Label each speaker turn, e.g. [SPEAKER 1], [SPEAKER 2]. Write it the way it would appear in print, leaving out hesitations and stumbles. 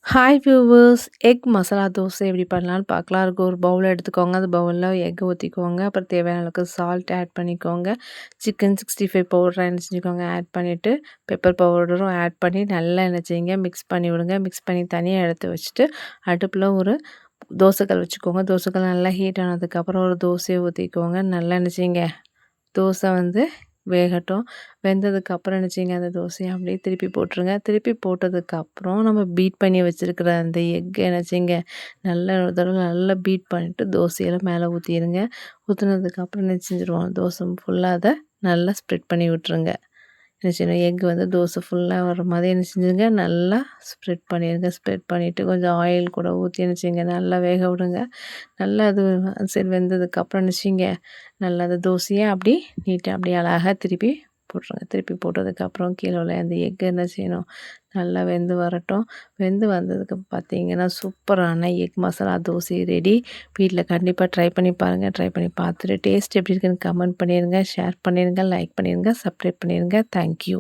[SPEAKER 1] Hi viewers! Egg masala dosa எப்படி பண்ணலான்னு பார்க்கலாம். அதுக்கு ஒரு பவுல் எடுத்துக்கோங்க. அந்த பவுல்ல எக் ஊத்திக்கோங்க. அப்புறம் தேவையான அளவுக்கு சால்ட் ஆட் பண்ணிக்கோங்க. சிக்கன் 65 பவுடர் என்ன செஞ்சுக்கோங்க ஆட் பண்ணிவிட்டு, பெப்பர் பவுடரும் ஆட் பண்ணி நல்லா என்ன செய்யுங்க மிக்ஸ் பண்ணி விடுங்க. மிக்ஸ் பண்ணி தனியா எடுத்து வச்சுட்டு, அடுப்பில ஒரு தோசைக்கல் வச்சுக்கோங்க. தோசைக்கல் நல்லா ஹீட் ஆனதுக்கப்புறம் ஒரு தோசைய ஊத்திக்கோங்க. நல்லா என்ன செய்யுங்க, தோசை வேகட்டும். வெந்ததுக்கப்புறம் என்ன செய்யுங்க, அந்த தோசைய அப்படியே திருப்பி போட்டுருங்க. திருப்பி போட்டதுக்கப்புறம் நம்ம பீட் பண்ணி வச்சிருக்கிற அந்த எக் என்ன செய்யுங்க, நல்லா ஒரு தடவ நல்லா பீட் பண்ணிட்டு தோசையில மேலே ஊத்திருங்க. ஊத்துனதுக்கப்புறம் என்ன செஞ்சுருவோம், தோசை ஃபுல்லா அத நல்லா ஸ்ப்ரெட் பண்ணி விட்டுருங்க. என்ன செய்யணும், எக் தோசை ஃபுல்லா வர மாதிரி என்ன செஞ்சுருங்க, நல்லா ஸ்ப்ரெட் பண்ணிடுங்க. ஸ்ப்ரெட் பண்ணிவிட்டு கொஞ்சம் ஆயில் கூட ஊற்றி என்ன செய்யுங்க, நல்லா வேக விடுங்க. நல்லா அது சரி வெந்ததுக்கப்புறம் என்ன செய்யுங்க, நல்லா அந்த தோசையை அப்படி நீட்டாக அப்படி அழகாக திருப்பி போட்டுருங்க. திருப்பி போட்டதுக்கப்புறம் கீழே உள்ள அந்த எக் என்ன செய்யணும், நல்லா வெந்து வரட்டும். வெந்து வந்ததுக்கு பார்த்தீங்கன்னா, சூப்பரான எக் மசாலா தோசை ரெடி. வீட்டில் கண்டிப்பாக ட்ரை பண்ணி பாருங்கள். ட்ரை பண்ணி பார்த்துட்டு டேஸ்ட் எப்படி இருக்குன்னு கமெண்ட் பண்ணிடுங்க, ஷேர் பண்ணிடுங்க, லைக் பண்ணிடுங்க, சப்ஸ்கிரைப் பண்ணிடுங்க. தேங்க்யூ.